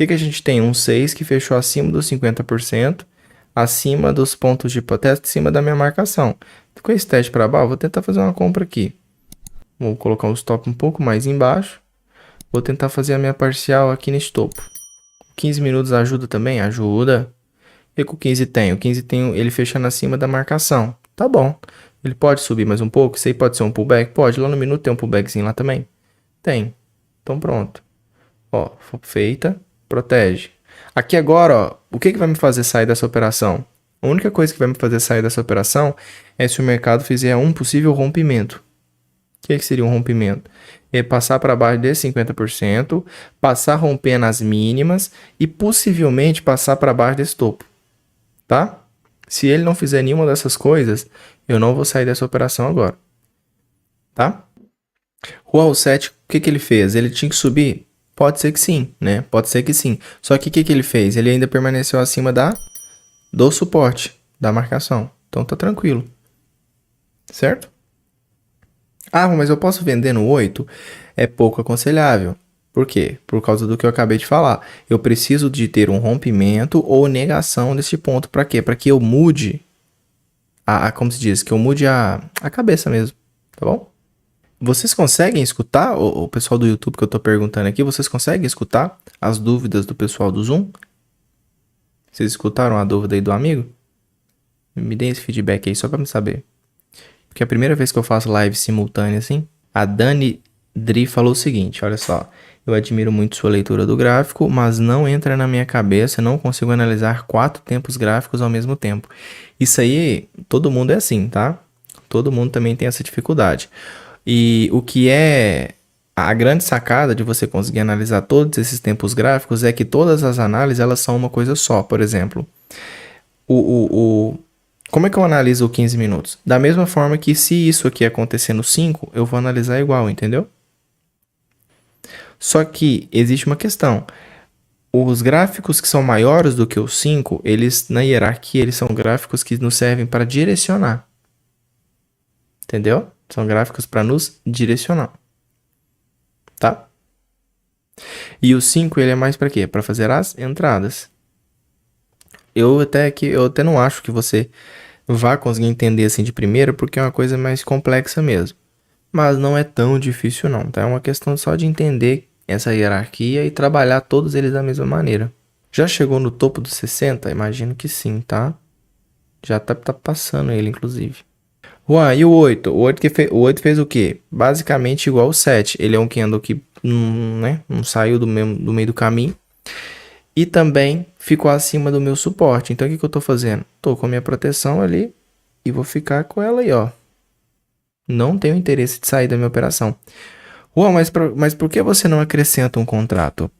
que a gente tem? Um 6 que fechou acima dos 50%, acima dos pontos de protesto, acima da minha marcação. Com esse teste para baixo, vou tentar fazer uma compra aqui. Vou colocar o stop um pouco mais embaixo. Vou tentar fazer a minha parcial aqui nesse topo. 15 minutos ajuda também? Ajuda. E com o 15 tem? O 15 tem ele fechando acima da marcação. Tá bom. Ele pode subir mais um pouco? Isso aí pode ser um pullback? Pode. Lá no minuto tem um pullbackzinho lá também? Tem. Então pronto. Ó, feita. Protege. Aqui agora, ó, o que vai me fazer sair dessa operação? A única coisa que vai me fazer sair dessa operação é se o mercado fizer um possível rompimento. O que seria um rompimento? É passar para baixo de 50%, passar rompendo as mínimas e possivelmente passar para baixo desse topo. Tá? Se ele não fizer nenhuma dessas coisas, eu não vou sair dessa operação agora. Tá? O Wall 7, o que ele fez? Ele tinha que subir? Pode ser que sim, né? Pode ser que sim. Só que o que ele fez? Ele ainda permaneceu acima do suporte, da marcação. Então tá tranquilo. Certo? Ah, mas eu posso vender no 8? É pouco aconselhável. Por quê? Por causa do que eu acabei de falar. Eu preciso de ter um rompimento ou negação desse ponto. Para quê? Para que eu mude como se diz? Que eu mude a cabeça mesmo. Tá bom? Vocês conseguem escutar, o pessoal do YouTube que eu tô perguntando aqui, vocês conseguem escutar as dúvidas do pessoal do Zoom? Vocês escutaram a dúvida aí do amigo? Me deem esse feedback aí só pra me saber. Porque é a primeira vez que eu faço live simultânea assim. A Dani Dri falou o seguinte, olha só. Eu admiro muito sua leitura do gráfico, mas não entra na minha cabeça, não consigo analisar 4 tempos gráficos ao mesmo tempo. Isso aí, todo mundo é assim, tá? Todo mundo também tem essa dificuldade. E o que é a grande sacada de você conseguir analisar todos esses tempos gráficos é que todas as análises elas são uma coisa só. Por exemplo, como é que eu analiso o 15 minutos? Da mesma forma que se isso aqui acontecer no 5, eu vou analisar igual, entendeu? Só que existe uma questão. Os gráficos que são maiores do que os 5, eles na hierarquia, eles são gráficos que nos servem para direcionar. Entendeu? São gráficos para nos direcionar. Tá? E o 5 ele é mais para quê? Para fazer as entradas. Eu até não acho que você vá conseguir entender assim de primeira, porque é uma coisa mais complexa mesmo. Mas não é tão difícil não, tá? É uma questão só de entender essa hierarquia e trabalhar todos eles da mesma maneira. Já chegou no topo dos 60? Imagino que sim, tá? Já tá passando ele, inclusive. Ué, e o 8? O 8 fez o quê? Basicamente igual o 7. Ele é um candle que não saiu do meio do caminho. E também ficou acima do meu suporte. Então, o que eu tô fazendo? Tô com a minha proteção ali e vou ficar com ela aí, ó. Não tenho interesse de sair da minha operação. Ué, mas por que você não acrescenta um contrato?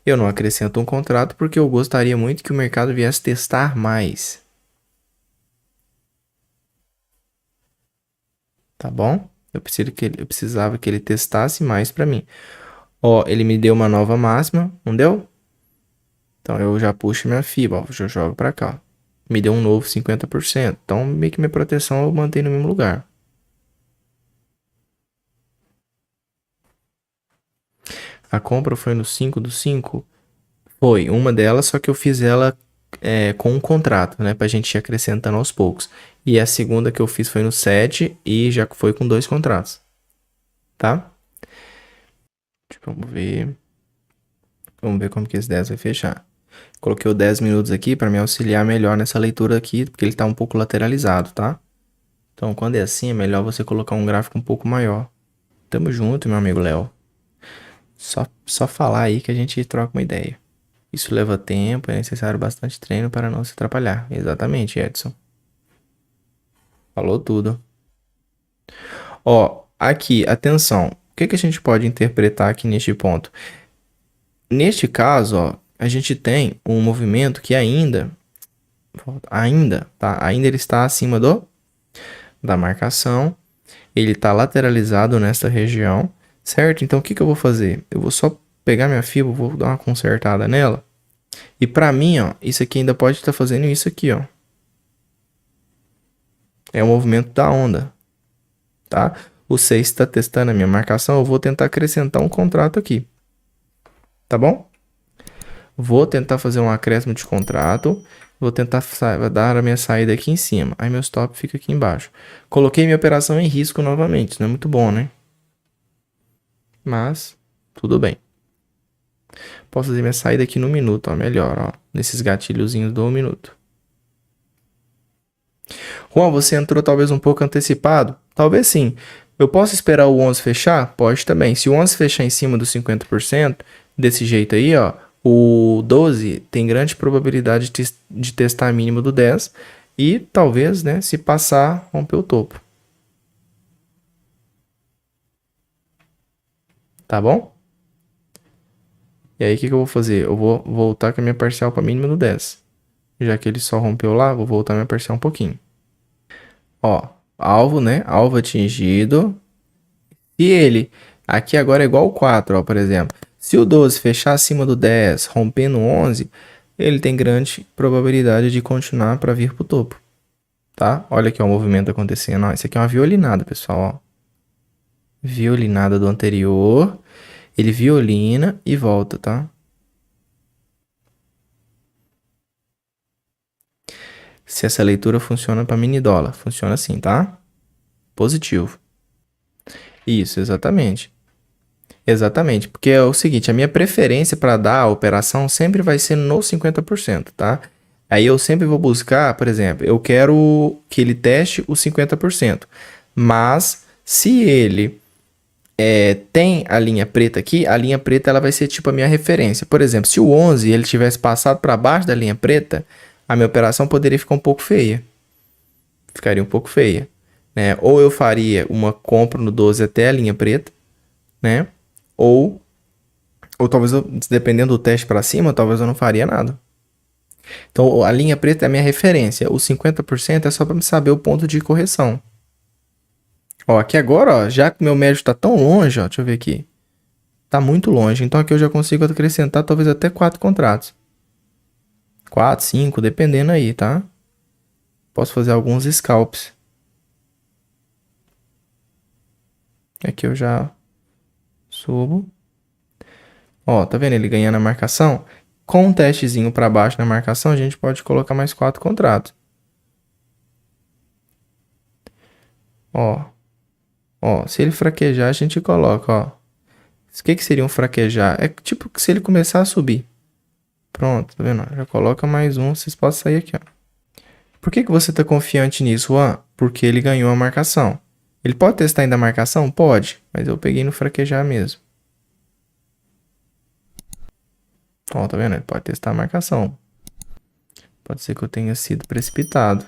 Eu não acrescento um contrato porque eu gostaria muito que o mercado viesse testar mais. Tá bom? Eu precisava que ele testasse mais para mim. Ó, ele me deu uma nova máxima, não deu? Então eu já puxo minha fibra, ó, já jogo para cá. Me deu um novo 50%. Então meio que minha proteção eu mantenho no mesmo lugar. A compra foi no 5 do 5? Foi uma delas, só que eu fiz ela com um contrato, né? Pra gente ir acrescentando aos poucos. E a segunda que eu fiz foi no 7 e já foi com 2 contratos. Tá? Vamos ver. Vamos ver como que esse 10 vai fechar. Coloquei o 10 minutos aqui para me auxiliar melhor nessa leitura aqui, porque ele tá um pouco lateralizado, tá? Então, quando é assim, é melhor você colocar um gráfico um pouco maior. Tamo junto, meu amigo Léo. Só falar aí que a gente troca uma ideia. Isso leva tempo, é necessário bastante treino para não se atrapalhar. Exatamente, Edson. Falou tudo. Ó, aqui, atenção. O que a gente pode interpretar aqui neste ponto? Neste caso, ó, a gente tem um movimento que ainda ele está acima da marcação. Ele está lateralizado nesta região, certo? Então, o que eu vou fazer? Eu vou só pegar minha fibra, vou dar uma consertada nela. E para mim, ó, isso aqui ainda pode estar fazendo isso aqui, ó. É o movimento da onda, tá? O 6 está testando a minha marcação, eu vou tentar acrescentar um contrato aqui. Tá bom? Vou tentar fazer um acréscimo de contrato. Vou tentar dar a minha saída aqui em cima. Aí meu stop fica aqui embaixo. Coloquei minha operação em risco novamente. Isso não é muito bom, né? Mas, tudo bem. Posso fazer minha saída aqui no minuto, ó. Melhor, ó. Nesses gatilhozinhos do minuto. Juan, você entrou talvez um pouco antecipado? Talvez sim. Eu posso esperar o 11 fechar? Pode também. Se o 11 fechar em cima dos 50%, desse jeito aí, ó, o 12 tem grande probabilidade de testar mínimo do 10 e talvez, né, se passar, romper o topo. Tá bom? E aí, o que eu vou fazer? Eu vou voltar com a minha parcial para mínima do 10. Já que ele só rompeu lá, vou voltar minha parcial um pouquinho. Ó, alvo, né? Alvo atingido. E ele, aqui agora é igual ao 4, ó, por exemplo. Se o 12 fechar acima do 10, rompendo o 11, ele tem grande probabilidade de continuar para vir para o topo. Tá? Olha aqui ó, o movimento acontecendo. Ó, isso aqui é uma violinada, pessoal. Ó. Violinada do anterior. Ele violina e volta, tá? Se essa leitura funciona para mini dólar. Funciona assim, tá? Positivo. Isso, exatamente. Exatamente, porque é o seguinte, a minha preferência para dar a operação sempre vai ser no 50%, tá? Aí eu sempre vou buscar, por exemplo, eu quero que ele teste os 50%, mas se ele tem a linha preta aqui, a linha preta ela vai ser tipo a minha referência. Por exemplo, se o 11 ele tivesse passado para baixo da linha preta, a minha operação poderia ficar um pouco feia. Ficaria um pouco feia, né? Ou eu faria uma compra no 12 até a linha preta, né? Ou talvez, dependendo do teste para cima, talvez eu não faria nada. Então, a linha preta é a minha referência. O 50% é só para me saber o ponto de correção. Ó, aqui agora, ó, já que o meu médio está tão longe, ó, deixa eu ver aqui. Tá muito longe. Então, aqui eu já consigo acrescentar talvez até 4 contratos. 4, 5, dependendo aí, tá? Posso fazer alguns scalps. Aqui eu já subo. Ó, tá vendo ele ganhando a marcação? Com um testezinho para baixo na marcação, a gente pode colocar mais 4 contratos. Ó. Ó, se ele fraquejar, a gente coloca, ó. O que seria um fraquejar? É tipo que se ele começar a subir. Pronto, tá vendo? Já coloca mais um, vocês podem sair aqui, ó. Por que você tá confiante nisso, Juan? Porque ele ganhou a marcação. Ele pode testar ainda a marcação? Pode, mas eu peguei no fraquejar mesmo. Ó, tá vendo? Ele pode testar a marcação. Pode ser que eu tenha sido precipitado.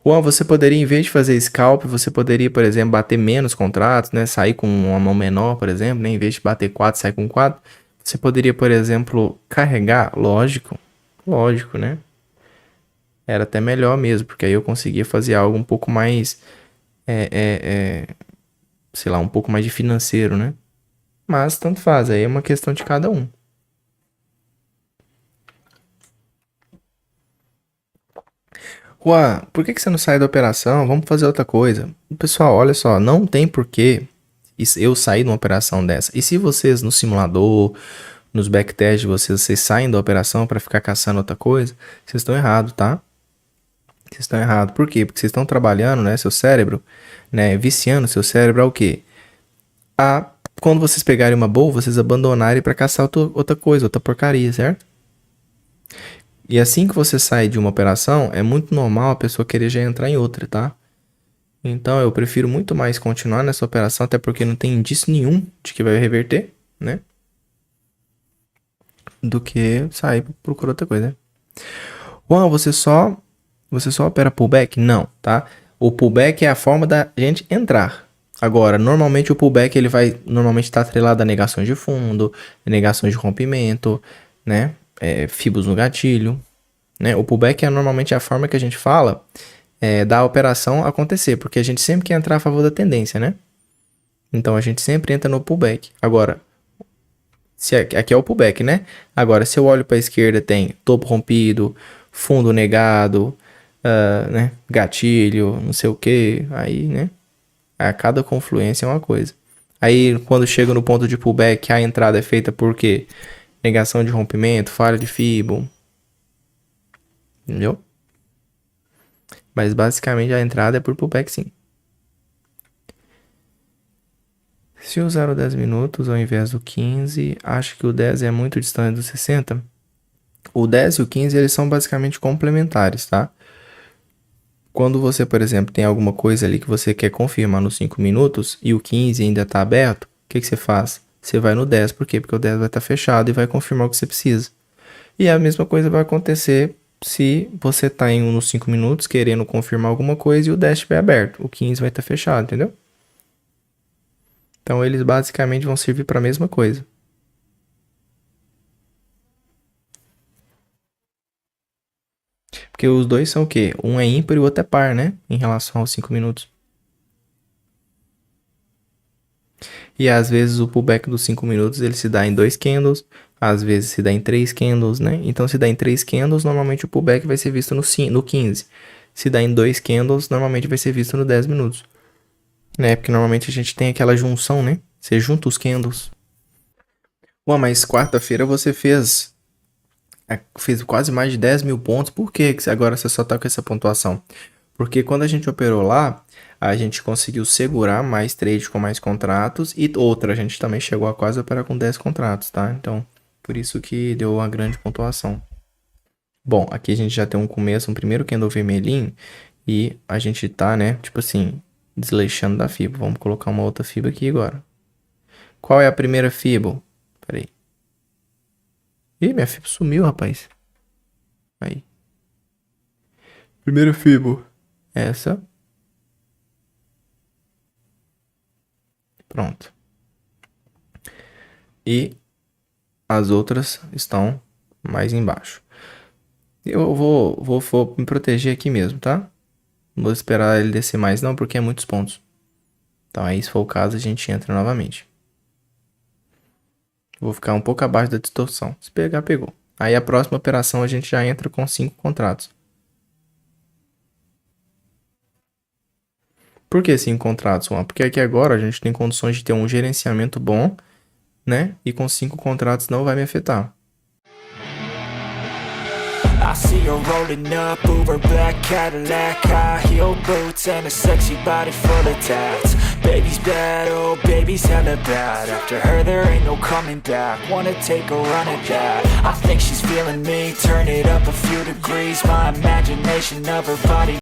Juan, você poderia, em vez de fazer scalp, você poderia, por exemplo, bater menos contratos, né? Sair com uma mão menor, por exemplo, né? Em vez de bater 4, sair com 4. Você poderia, por exemplo, carregar, lógico, né? Era até melhor mesmo, porque aí eu conseguia fazer algo um pouco mais, sei lá, um pouco mais de financeiro, né? Mas tanto faz, aí é uma questão de cada um. Juan, por que você não sai da operação? Vamos fazer outra coisa. Pessoal, olha só, não tem porquê eu sair de uma operação dessa. E se vocês no simulador, nos backtests de vocês saem da operação para ficar caçando outra coisa, vocês estão errados, tá? Vocês estão errados. Por quê? Porque vocês estão trabalhando, né, seu cérebro, né, viciando seu cérebro ao quê? Quando vocês pegarem uma boa, vocês abandonarem para caçar outra coisa, outra porcaria, certo? E assim que você sai de uma operação, é muito normal a pessoa querer já entrar em outra, tá? Então eu prefiro muito mais continuar nessa operação, até porque não tem indício nenhum de que vai reverter, né? Do que sair pra procurar outra coisa, né? Juan, você só opera pullback? Não, tá? O pullback é a forma da gente entrar. Agora, normalmente o pullback ele vai normalmente estar atrelado a negações de fundo, negações de rompimento, né? Fibos no gatilho, né? O pullback é normalmente a forma que a gente fala da operação acontecer, porque a gente sempre quer entrar a favor da tendência, né? Então a gente sempre entra no pullback. Agora, aqui é o pullback, né? Agora, se eu olho para a esquerda, tem topo rompido, fundo negado, né? Gatilho, não sei o que, aí, né? A cada confluência é uma coisa. Aí quando chega no ponto de pullback, a entrada é feita por quê? Negação de rompimento, falha de Fibo. Entendeu? Mas basicamente a entrada é por pullback sim. Se usar o 10 minutos ao invés do 15, acho que o 10 é muito distante do 60. O 10 e o 15 eles são basicamente complementares, tá? Quando você, por exemplo, tem alguma coisa ali que você quer confirmar nos 5 minutos e o 15 ainda está aberto, o que você faz? Você vai no 10, por quê? Porque o 10 vai estar fechado e vai confirmar o que você precisa. E a mesma coisa vai acontecer se você está em um nos 5 minutos querendo confirmar alguma coisa e o 10 estiver aberto. O 15 vai estar fechado, entendeu? Então eles basicamente vão servir para a mesma coisa. Porque os dois são o quê? Um é ímpar e o outro é par, né? Em relação aos 5 minutos. E às vezes o pullback dos 5 minutos ele se dá em 2 candles, às vezes se dá em 3 candles, né? Então se dá em 3 candles, normalmente o pullback vai ser visto no 15. Se dá em 2 candles, normalmente vai ser visto no 10 minutos. Né? Porque normalmente a gente tem aquela junção, né? Você junta os candles. Ué, mas quarta-feira você fez quase mais de 10 mil pontos. Por que agora você só tá com essa pontuação? Porque quando a gente operou lá, a gente conseguiu segurar mais trade com mais contratos e outra, a gente também chegou a quase operar com 10 contratos, tá? Então, por isso que deu uma grande pontuação. Bom, aqui a gente já tem um começo, um primeiro candle vermelhinho e a gente tá, né, tipo assim, desleixando da FIBO. Vamos colocar uma outra FIBO aqui agora. Qual é a primeira FIBO? Pera aí. Ih, minha FIBO sumiu, rapaz. Aí. Primeira FIBO. Essa. Pronto. E as outras estão mais embaixo. Eu vou me proteger aqui mesmo, tá? Não vou esperar ele descer mais não, porque é muitos pontos. Então aí, se for o caso, a gente entra novamente. Vou ficar um pouco abaixo da distorção. Se pegar, pegou. Aí a próxima operação a gente já entra com 5 contratos. Por que 5 contratos, Juan? Porque aqui agora a gente tem condições de ter um gerenciamento bom, né? E com 5 contratos não vai me afetar. I see her rolling up, Uber black Cadillac, high heel boots and a sexy body full of tats. Baby's bad, oh baby's hella bad. After her there ain't no coming back. Wanna take a run at that. I think she's feeling me, turn it up a few degrees. My imagination of her body